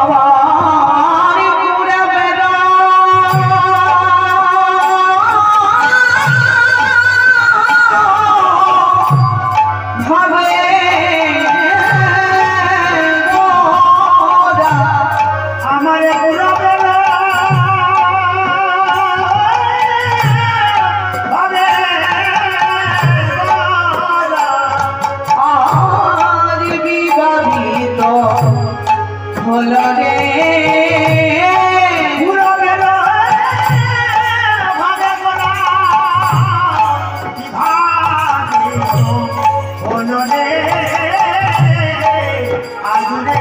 আমার পুরা বেলা ভাবে আমার পুরা বেলা ভাবে আর বিবাহিত হলো রে পুরা বেলা ভাবে হলো রে আগুনে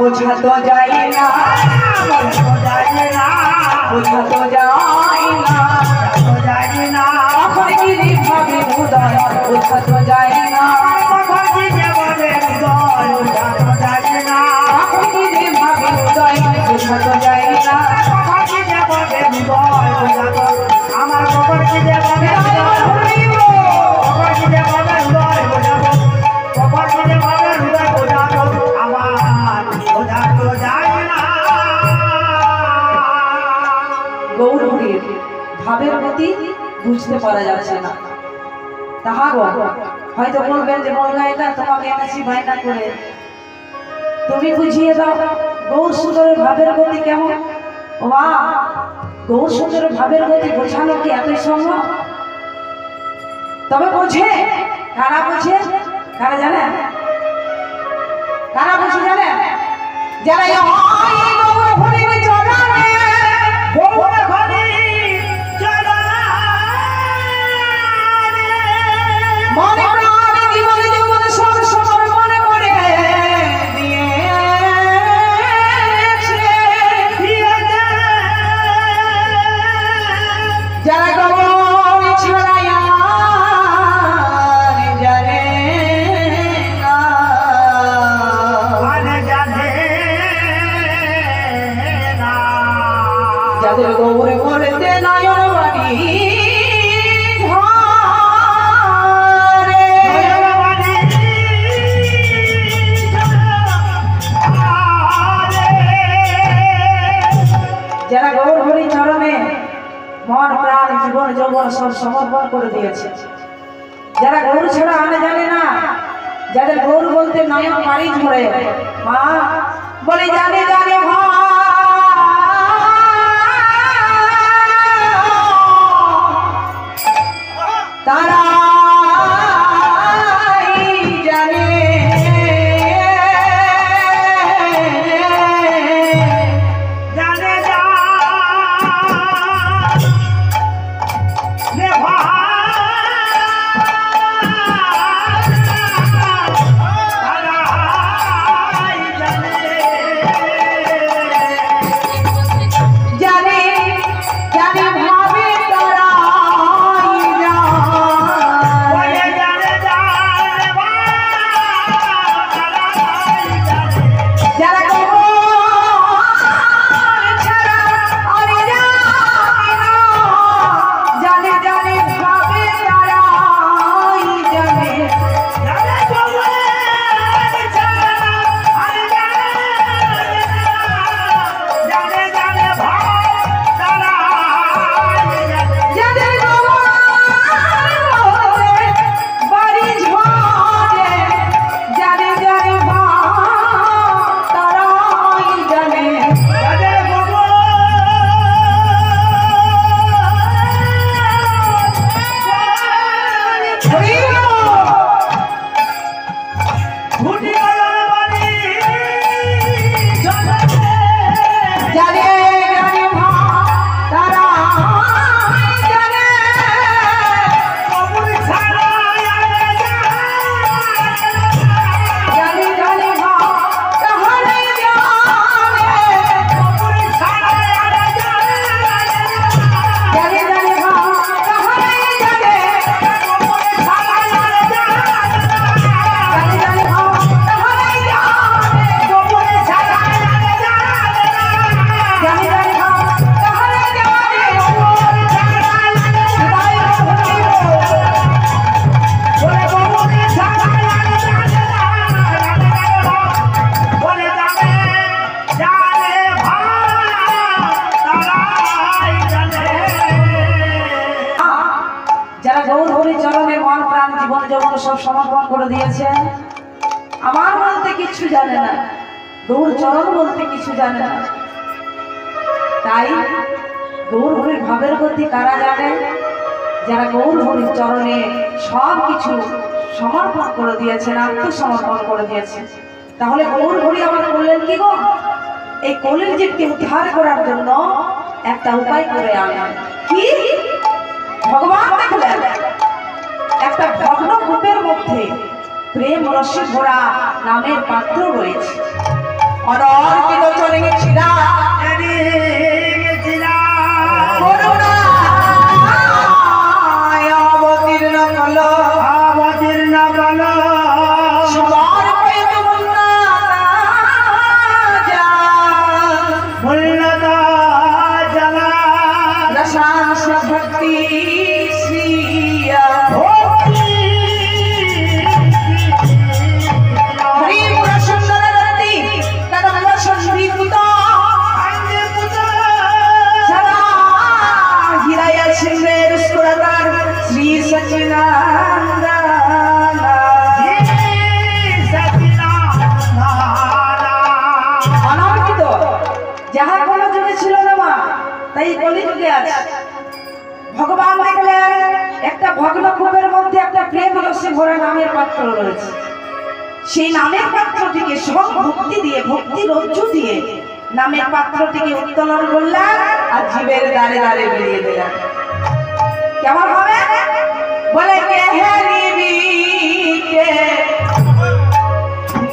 বোঝা তো যায় না বোঝা তো যায় না এখন কি ভাবে উদয় বোঝা তো যায় না এখন কি ভাবে উদয় বোঝা তো যায় না আমার খবর কি যাবে গৌরীর ভাবের গতি বুঝতে পারা যাচ্ছে না। তাহার হয়তো বলবেন যে বলনা এটা তোমাকে এনেছি বায়না করে, তুমি বুঝিয়ে দাও গৌর সুন্দরের ভাবের গতি কেমন। মা, গৌর সুন্দরের ভাবের গতি বোঝানো কি এতই সম্ভব? তবে বোঝে কারা বোঝে, কারা জানে, কারা বুঝে জানে, যারা যাদের গৌরে পড়তে নয়ন বাড়ি যারা গৌর হরি চরণে মন প্রাণ জীবন যৌবন সব সমর্পণ করে দিয়েছে, যারা গৌর ছাড়া আনে জানে না, যাদের গৌর বলতে নয়ন বাড়ি ঝরে মা বলে জানে জানে তারা জানে জানে চরণে মন প্রাণ জীবন যৌবন সব সমর্পণ করে দিয়েছে। আমার বলতে কিছু জানে না, গৌর চরণ বলতে কিছু জানে না। তাই গৌর হরির ভাবের গতি কারা জানে? যারা গৌর হরির চরণে সব কিছু সমর্পণ করে দিয়েছেন, আত্মসমর্পণ করে দিয়েছেন। তাহলে গৌর হরি আমার বললেন কি গো, এই কলির জীবকে উদ্ধার করার জন্য একটা উপায় করে আনলেন। কি? ভগবান দেখলেন একটা ভগ্ন কূপের মধ্যে প্রেম রসে ভরা নামের পাত্র রয়েছে। অনর্কিত চলে গেছিলা অবতীর্ণ হলো যাহা কোনো যুগে ছিল না মা, তাই কলিযুগে আছে। ভগবান দেখলেন একটা ভগ্ন কূপের মধ্যে একটা প্রেম রসে ভরা নামের পাত্র রয়েছে। সেই নামের পাত্রটিকে সব ভক্তি দিয়ে, ভক্তি রজ্জু দিয়ে নামের পাত্রটিকে উত্তোলন করলেন আর জীবের দ্বারে দ্বারে বেরিয়ে দিলেন। কেমন হবে? বলে কে হে নিবি, কে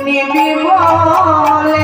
নিবি বলে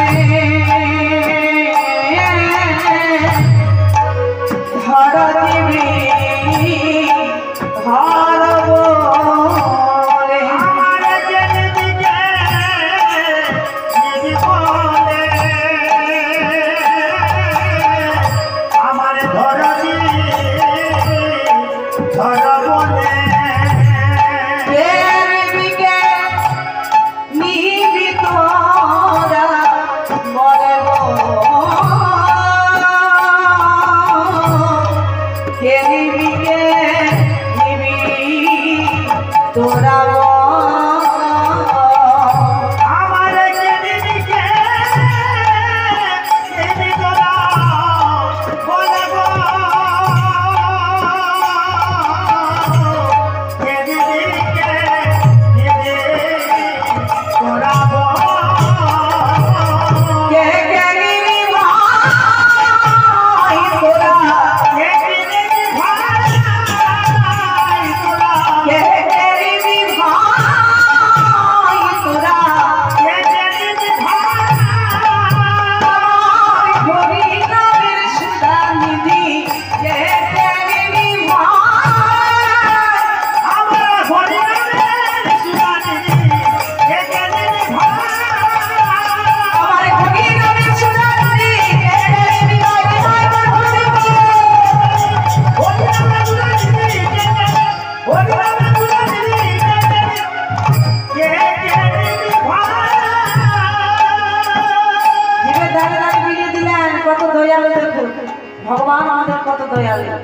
ভগবান আমাদের কত দয়ালু,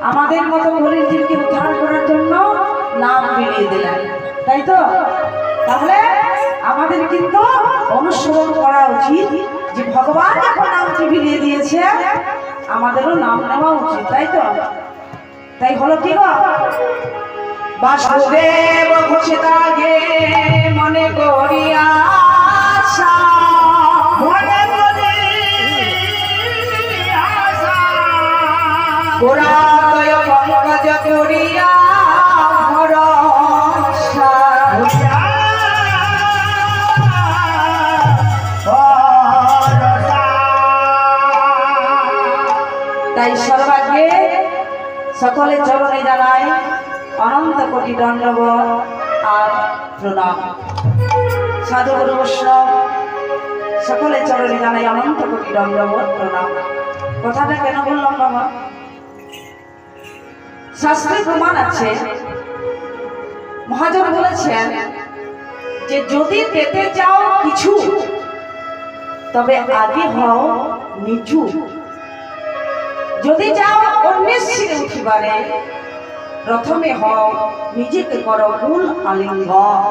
আমাদের মতো গরিব জীবকে উদ্ধার করার জন্য নাম বিলিয়ে দিলেন, তাই তো? তাহলে আমাদের কিন্তু অনুসরণ করা উচিত যে ভগবান যখন নামটি বিলিয়ে দিয়েছে আমাদেরও নাম নেওয়া উচিত, তাই তো? তাই হলো কি গো, বাসুদেব ঘোষিতাকে মনে করিয়া পুরাতয় পঙ্কজ করিয়া ভরসা, তাই সর্বাগ্রে সকলে চরণে জানাই অনন্ত কোটি দণ্ডবত আর প্রণাম। সাধু গুরু বৈষ্ণব সকলে চরণে জানাই অনন্ত কোটি দণ্ডবত প্রণাম। কথাটা কেন বললাম বাবা? শাস্ত্রে প্রমাণ আছে, মহাজন বলেছেন যে যদি পেতে চাও কিছু তবে আগে হও নিচু, যদি চাও অন্যের শিরে উঠিবারে প্রথমে হও নিজেকে করো মূল আলিঙ্গন।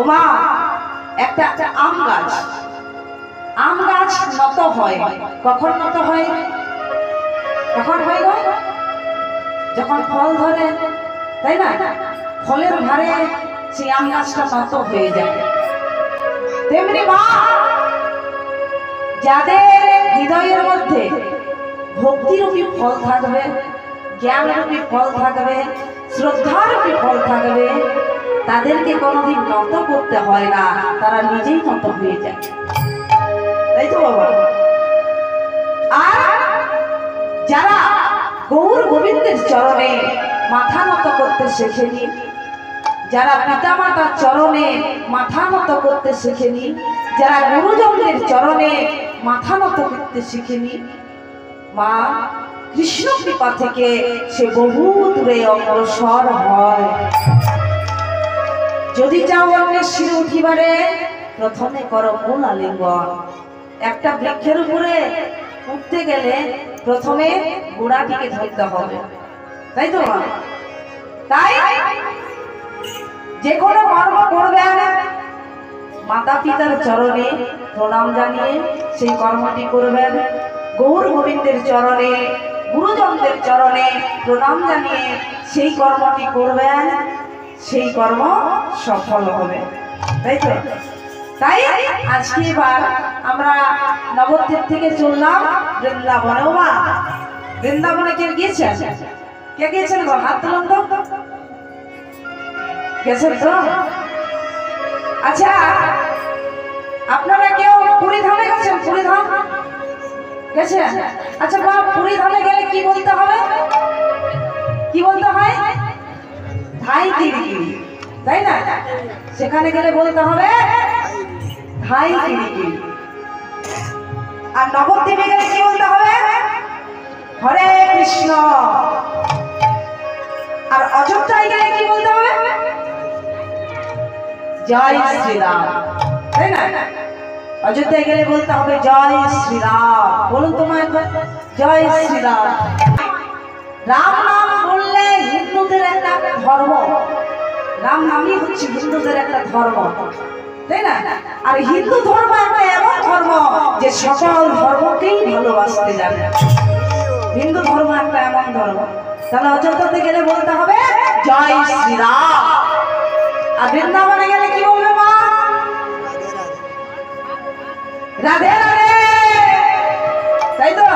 ওমা একটা আম গাছ নত হয়, কখন নত হয়? কখন হয় গো? যখন ফল ধরে, তাই না? ফলের ভারে সেই আম গাছটা নত হয়ে যায়। তেমনি মা, যাদের হৃদয়ের মধ্যে ভক্তিরূপী ফল থাকবে, জ্ঞানরূপী ফল থাকবে, শ্রদ্ধারূপী ফল থাকবে, তাদেরকে কোনোদিন নত করতে হয় না, তারা নিজেই নত হয়ে যায়। তাই তো বাবা? আর যারা গৌর গোবিন্দের চরণে মাথা নত করতে শেখেনি, যারা পিতা মাতার চরণে মাথা নত করতে শেখেনি, যারা গুরুজনদের চরণে মাথা নত করতে শিখেনি, মা কৃষ্ণ কৃপা থেকে সে বহু দূরে অগ্রসর হয়। যদি চাও অন্যের শিরে উঠিবারে, প্রথমে করো মূল আলিঙ্গন। একটা বৃক্ষের উপরে উঠতে গেলে প্রথমে গোড়াটিকে ধরতে হবে, তাই তো? তাই যে কোনো কর্ম করবেন মাতা পিতার চরণে প্রণাম জানিয়ে সেই কর্মটি করবেন। গৌর গোবিন্দের চরণে, গুরুজনদের চরণে প্রণাম জানিয়ে সেই কর্মটি করবেন, সেই কর্ম সফল হবে, তাই তো? তাই আজকে এবার আমরা নবদ্বীপ থেকে চললাম বৃন্দাবনে। ওমা বৃন্দাবনে কে গিয়েছেন? কে গিয়েছেন গো? হাত তুলুন তো। গেছেন তো? আচ্ছা, আপনারা কেউ পুরী ধামে গেছেন? পুরী ধাম গেছেন? আচ্ছা মা, পুরী ধামে গেলে কি বলতে হবে? কি বলতে হয়? ধাই কিরিকিরি, তাই না? সেখানে গেলে বলতে হবে ধাই কিরিকিরি। আর নবদ্বীপে গেলে কি বলতে হবে? হরে কৃষ্ণ। আর অযোধ্যায় গেলে কি বলতে হবে? জয় শ্রীরাম, তাই না? অযোধ্যায় গেলে বলতে হবে জয় শ্রীরাম। বলুন তোমার জয় শ্রীরাম। রাম নাম বললে হিন্দুদের একটা ধর্ম, রাম নামই হচ্ছে হিন্দুদের একটা ধর্ম, তাই না? আর হিন্দু ধর্ম একটা এমন ধর্ম যে সকল ধর্মকেই ভালোবাসতে জানে। হিন্দু ধর্ম একটা এমন ধর্ম। তাহলে অযোধ্যাতে গেলে বলতে হবে জয় শ্রীরাম। আর বৃন্দাবনে গেলে কি বলবে মা? রাধে রাধে, তাই তো?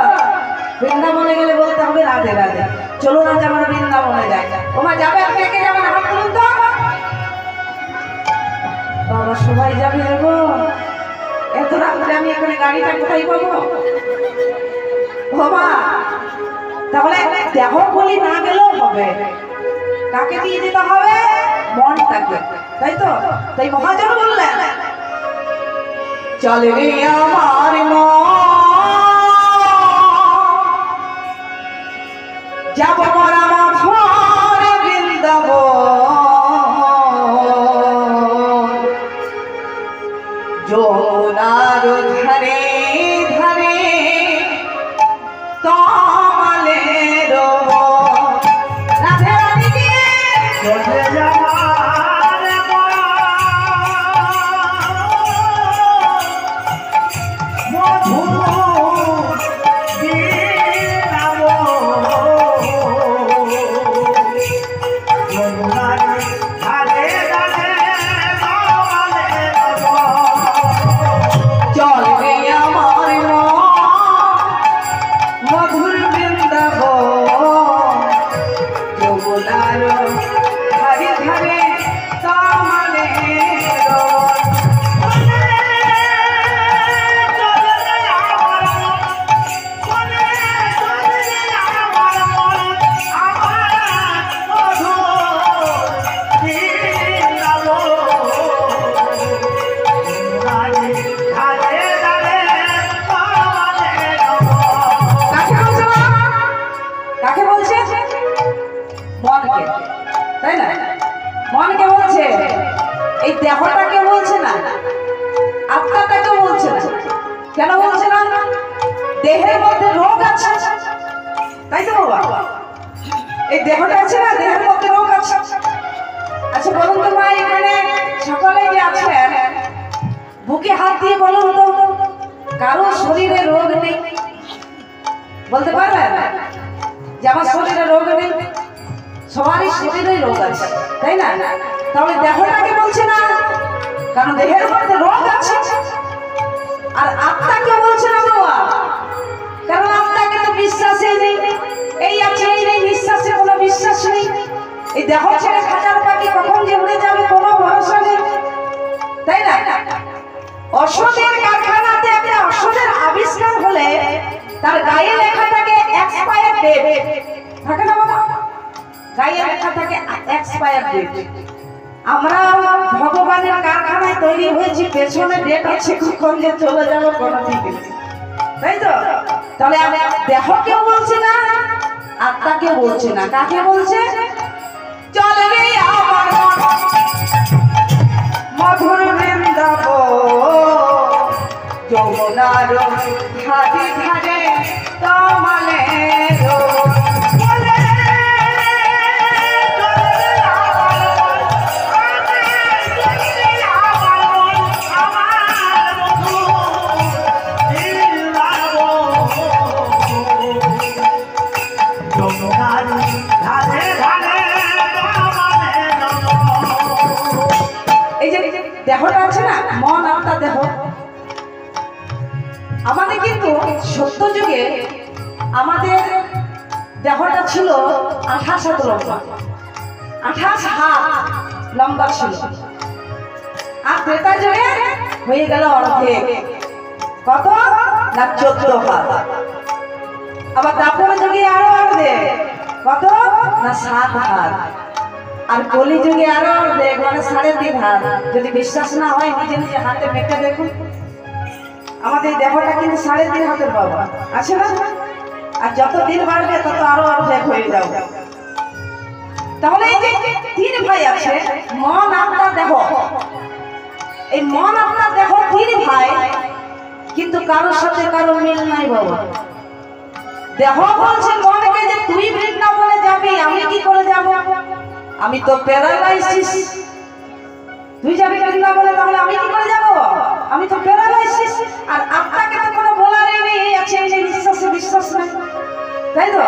বৃন্দাবনে গেলে বলতে হবে রাধে রাধে। চলুন আজ আমরা বৃন্দাবনে যাই। ওমা যাবে? আপনি একে যাবেন? হাত তুলুন তো। বাবা সবাই যাবে গো? এত রাত্রে আমি এখানে গাড়িটা কোথায় পাবো? বাবা তাহলে দেহ বলি না গেলেও হবে, কাকে দিয়ে যেতে হবে? মনটাকে, তাই তো? তাই মহাজন বললেন চলে রে আমার মন, যাব মরা মাঝরে বৃন্দাবন, যমুনার ধারে ধারে কমলের রাধে রাধে দিয়ে চলে যাবার মধু তাই না? মনকে বলছে, এই দেহটাকে বলছে না, আত্মাটাকে বলছে না। কেন বলছে না? দেহের মধ্যে রোগ আছে, তাই তো বাবা? এই দেহটা আছে না, দেহের মধ্যে রোগ আছে। আচ্ছা বলুন তো মা, এখানে সকলে যে আছেন বুকে হাত দিয়ে বলুন তো, কারো শরীরে রোগ নেই? বলতে পারবেন যে আমার শরীরে রোগ নেই? সবারই শরীরে রোগ আছে, তাই না? তাহলে দেহটাকে বলছে না, কারণ দেহের মধ্যে রোগ আছে। আর আত্মাকে বলছে না বাবা, কারণ আত্মাকে তো বিশ্বাসই নেই। এই আছে এই নেই, নিঃশ্বাসে কোনো বিশ্বাস নেই। এই দেহ ছেড়ে খাঁচার পাখি কখন যে উড়ে যাবে কোনো ভরসা নেই, তাই না? ওষুধের কারখানাতে একটা ওষুধের আবিষ্কার হলে তার গায়ে লেখা থাকে এক্সপায়ার ডেট, থাকে না বাবা? গায়ে লেখা থাকে এক্সপায়ার ডেট। আমরা ভগবানের কারখানায় তৈরি হয়েছি, পেছনে ডেট আছে কখন যে চলে যাবো কোনো ঠিক নেই, তাই তো? তাহলে দেহ কেউ বলছে না, আত্মাকে বলছে না, কাকে বলছে? চলে রে আমার মধুর বৃন্দাবন, যমুনার ঘাটে ঘাটে কমলের দেহটা আছে না, মন আত্মা দেহ। আমাদের কিন্তু সত্য যুগে আমাদের দেহটা ছিল 28 হাত লম্বা, 28 হাত লম্বা ছিল। আর ত্রেতা যুগে হয়ে গেল অর্ধেক, কত না 14 হাত। আবার দাপর যুগে আরো অর্ধেক, কত না 7 হাত। আর কলি যুগে আরো অর্ধেক, মানে 3.5 হাত। যদি বিশ্বাস না হয় নিজে নিজে হাতে মেপে দেখুন, আমাদের দেহটা কিন্তু 3.5 হাতের বাবা, আছে না? আর যত দিন বাড়বে তত আরো অর্ধেক হয়ে যাবে। তাহলে এই যে 3 ভাই আছে, মন আত্মা দেহ। এই মন আত্মা দেহ 3 ভাই, কিন্তু কারোর সাথে কারো মিল নাই বাবা। দেহ বলছে মনকে যে তুই বৃন্দাবনে যাবি, আমি কি করে যাব? আমি তো প্যারালাইসিস। তুই যাবি বৃন্দাবনে, তাহলে আমি কি করে যাব? আমি তো প্যারালাইসিস। আর আত্মাকে তো কোনো বলার নেই, এই আছে এই যে নিঃশ্বাসে বিশ্বাস নেই, তাই তো?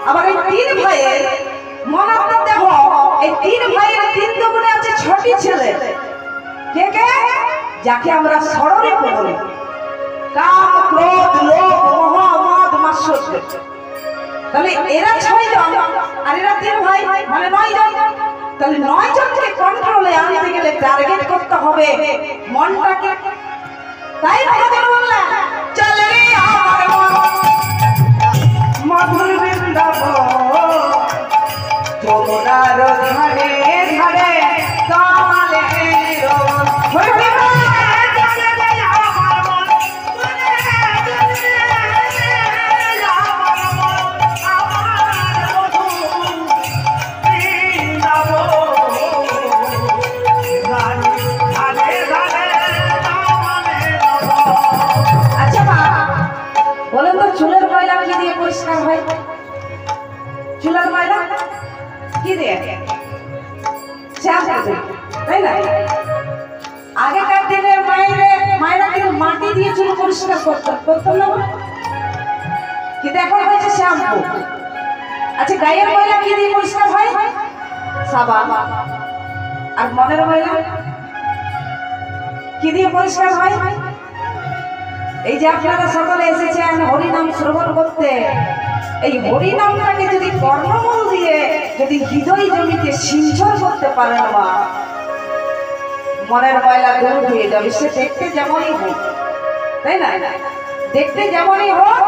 আবার এই 3 ভাইয়ের মন আত্মা দেহ, এই 3 ভাইয়ের 3 দুগুণে আছে 6টি ছেলে। কে কে? যাকে আমরা ষড়ঋপু বলি, কাম ক্রোধ লোভ মোহ মদ মাৎসর্য। তাহলে এরা 6 জন আর এরা 3 ভাই, মানে 9 জন। তাহলে 9 জনকে কন্ট্রোলে আনতে গেলে টার্গেট করতে হবে মনটাকে। তাই ভগবান বললেন চলে রে আমার মন মধুর বৃন্দাবন, যমুনার ধারে ধারে কমলের চুলের ময়লা কি দিয়ে পরিষ্কার হয়? চুলের ময়লা কি দিয়ে? শ্যাম্পু, তাই না? আগেকার দিনের মায়েরা কিন্তু মাটি দিয়ে চুল পরিষ্কার করতো না, কিন্তু এখন হয়েছে শ্যাম্পু। আচ্ছা গায়ের ময়লা কি দিয়ে পরিষ্কার হয়? সাবান। আর মনের ময়লা কি দিয়ে পরিষ্কার হয়? এই যে আপনারা সকলে এসেছেন হরিনাম শ্রবণ করতে, এই হরিনামটাকে যদি কর্ণমূল দিয়ে যদি হৃদয় জমিতে সিঞ্চন করতে পারেন মা, মনের ময়লা দূর হয়ে যাবে। সে দেখতে যেমনই হোক, তাই না? দেখতে যেমনই হোক,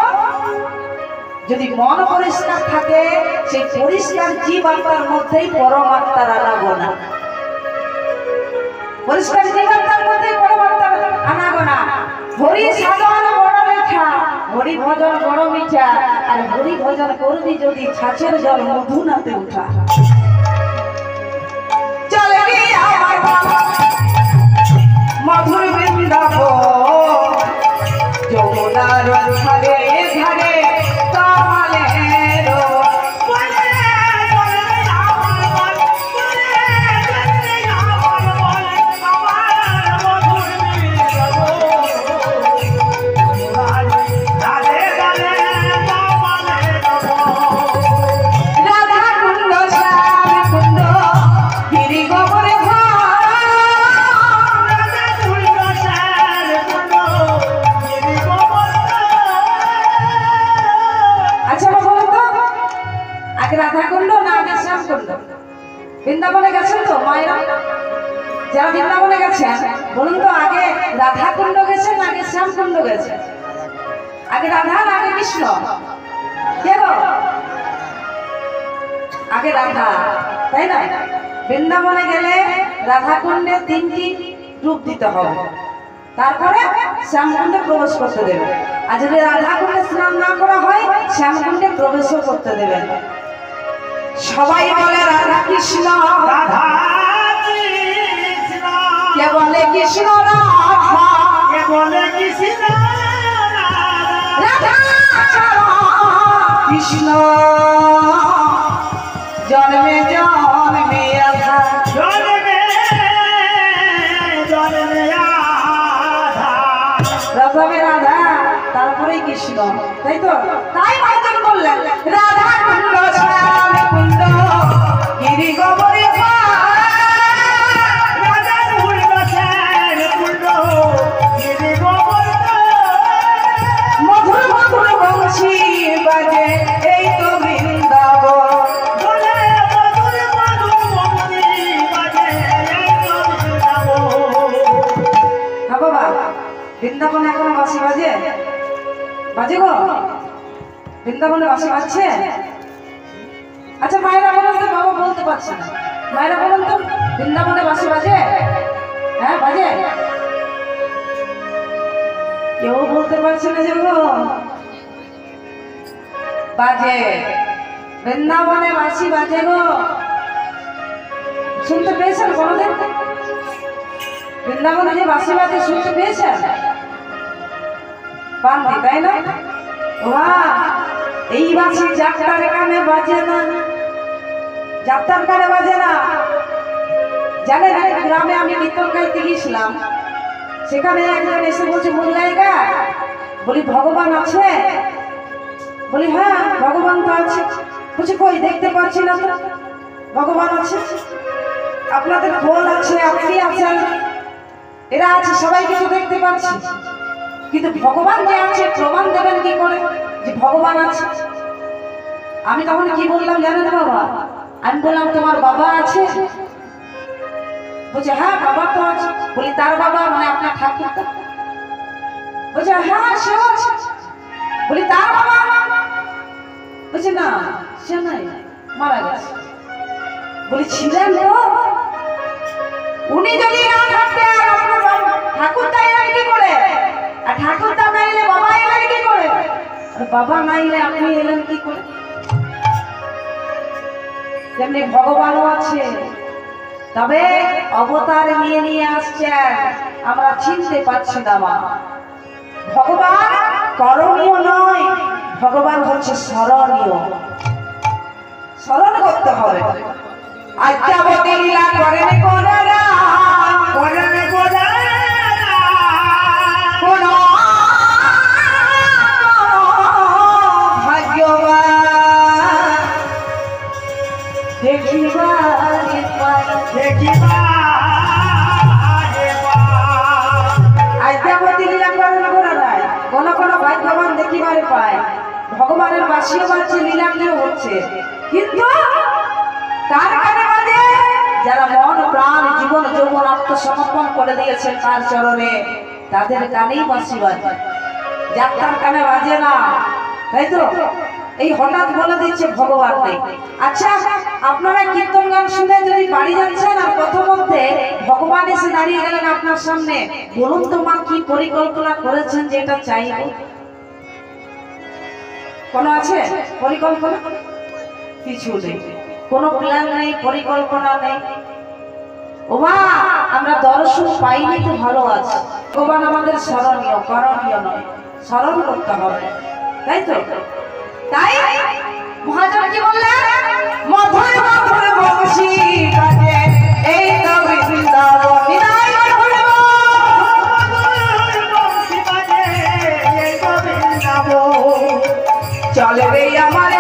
যদি মন পরিষ্কার থাকে, সেই পরিষ্কার জীবাত্মার মধ্যেই পরমাত্মার আনাগোনা। পরিষ্কার জীবাত্মার মধ্যেই পরমাত্মার আনাগোনা। হরি সাধন বড় লেখা, হরি ভজন বড় মিঠা। আর হরি ভজন করবি যদি ছাঁচের জল মধু নাতে উঠা। চলে রে আমার মধুর বৃন্দাবন, যমুনার ধারে ধারে কমলের আগে রাধাকুণ্ড না আগে শ্যামকুণ্ড? বৃন্দাবনে গেছেন তো মায়েরা? যারা বৃন্দাবনে গেছেন বলুন তো, আগে রাধাকুণ্ড গেছেন আগে শ্যামকুণ্ড গেছেন? আগে রাধা না আগে কৃষ্ণ? কে গো? আগে রাধা, তাই না? বৃন্দাবনে গেলে রাধাকুণ্ডে 3টি ডুব দিতে হবে, তারপরে শ্যামকুণ্ডে প্রবেশ করতে দেবে। আর যদি রাধাকুণ্ডে স্নান না করা হয় শ্যামকুণ্ডে প্রবেশও করতে দেবেন। সবাই বলে রাধা কৃষ্ণ, রাধা কৃষ্ণ, কে বলে কৃষ্ণ রাধা, কে বলে কৃষ্ণ রাধা ছাড়া কৃষ্ণ জন্মে জন্মে রাধা, জন্মে জন্মে রাধা, প্রথমে রাধা তারপরেই কৃষ্ণ, তাই তো? তাই ভাজন বললেন রাধা কুণ্ড শ্যাম কুণ্ড গিরি গোবরে রাধা কুণ্ড শ্যাম কুণ্ড গিরি গোবর্ধন, মধুর মধুর বংশী বাজে এই তো বৃন্দাবন, বলে মধুর মধুর বংশী বাজে এই তো বৃন্দাবন। হ্যাঁ বাবা, বৃন্দাবনে এখনো বাঁশি বাজে? বাজে গো? বৃন্দাবনে বাঁশি বাজছে? আচ্ছা মায়েরা বলেন তো, বাবা বলতে পারছে না, মায়েরা বলেন তো বৃন্দাবনে বাঁশি বাজে? হ্যাঁ বাজে? কেউ বলতে পারছে না যে গো বাজে, বৃন্দাবনে বাঁশি বাজে গো। শুনতে পেয়েছেন কোনোদিন বৃন্দাবনে যে বাঁশি বাজে? শুনতে পেয়েছেন? পাননি, তাই না? ওমা, এই বাঁশি যাত্রার কানে বাজে না, যাত্রার কানে বাজে না। জানেন এক গ্রামে আমি কীর্তন গাইতে গিয়েছিলাম, সেখানে একজন এসে বলছে মূল গায়িকা, বলি ভগবান আছে? বলি হ্যাঁ ভগবান তো আছে। বলছি কই দেখতে পাচ্ছি না তো। ভগবান আছে, আপনাদের খোল আছে, আপনি আছেন, এরা আছে, সবাই কিছু দেখতে পাচ্ছি, কিন্তু ভগবান যে আছে প্রমাণ দেবেন কি করে যে ভগবান আছে? আমি তখন কি বললাম জানেন বাবা? আমি বললাম তোমার বাবা আছে? বলছে হ্যাঁ বাবা তো আছে। বলি তার বাবা মানে আপনার ঠাকুরদা? বলছে হ্যাঁ সেও আছে। বলি তার বাবা? বলছে না সে নাই, মারা গেছে। বলি ছিলেন তো? উনি যদি না থাকতেন ঠাকুরদা এলেন কি করে? আর ঠাকুরদা না এলে বাবা এলেন কি করে? আর বাবা না এলে আপনি এলেন কি করে? তেমনি ভগবানও আছে, তবে অবতার নিয়ে নিয়ে আসছেন, আমরা চিনতে পারছি না। মা ভগবান করণীয় নয়, ভগবান হচ্ছে স্মরণীয়, স্মরণ করতে হবে। আদ্যাবতী লীলা করেন কোনারা, করেন কোনারা, কোন ভাগ্যবান দেখিবারে পায়, দেখিবারে পায়। আদ্যাবতী লীলা করেন কোনারা, কোন কোন ভাগ্যবান দেখিবারে পায়। ভগবানের বাসিও বাজছে, লীলাটিও হচ্ছে, কিন্তু কার কানে বাজে? যারা মন প্রাণ জীবন যৌবন আত্মসমর্পণ করে দিয়েছেন তার চরণে, তাদের কানেই বাঁশি বাজে, যাত্রার কানে বাজে না, তাই তো? এই হঠাৎ বলে দিচ্ছে ভগবান নেই। আচ্ছা আপনারা কীর্তন গান শুনে যদি বাড়ি যাচ্ছেন আর প্রথমধ্যে ভগবান এসে দাঁড়িয়ে গেলেন আপনার সামনে, বলুন তো মা কি পরিকল্পনা করেছেন যে এটা চাইব? কোনো আছে পরিকল্পনা? কিছু নেই, কোনো প্ল্যান নেই, পরিকল্পনা নেই। ওমা আমরা দর্শন পাইনি তো ভালো আছে। ভগবান আমাদের স্মরণীয়, করণীয় নয়, স্মরণ করতে হবে, তাই তো? তাই মহাজন কি বললেন? মধুর মধুর বংশী বাজে এই তো বৃন্দাবন, বিদায় করব মধুর বংশী বাজে এই তো বৃন্দাবন। চলে রে আমার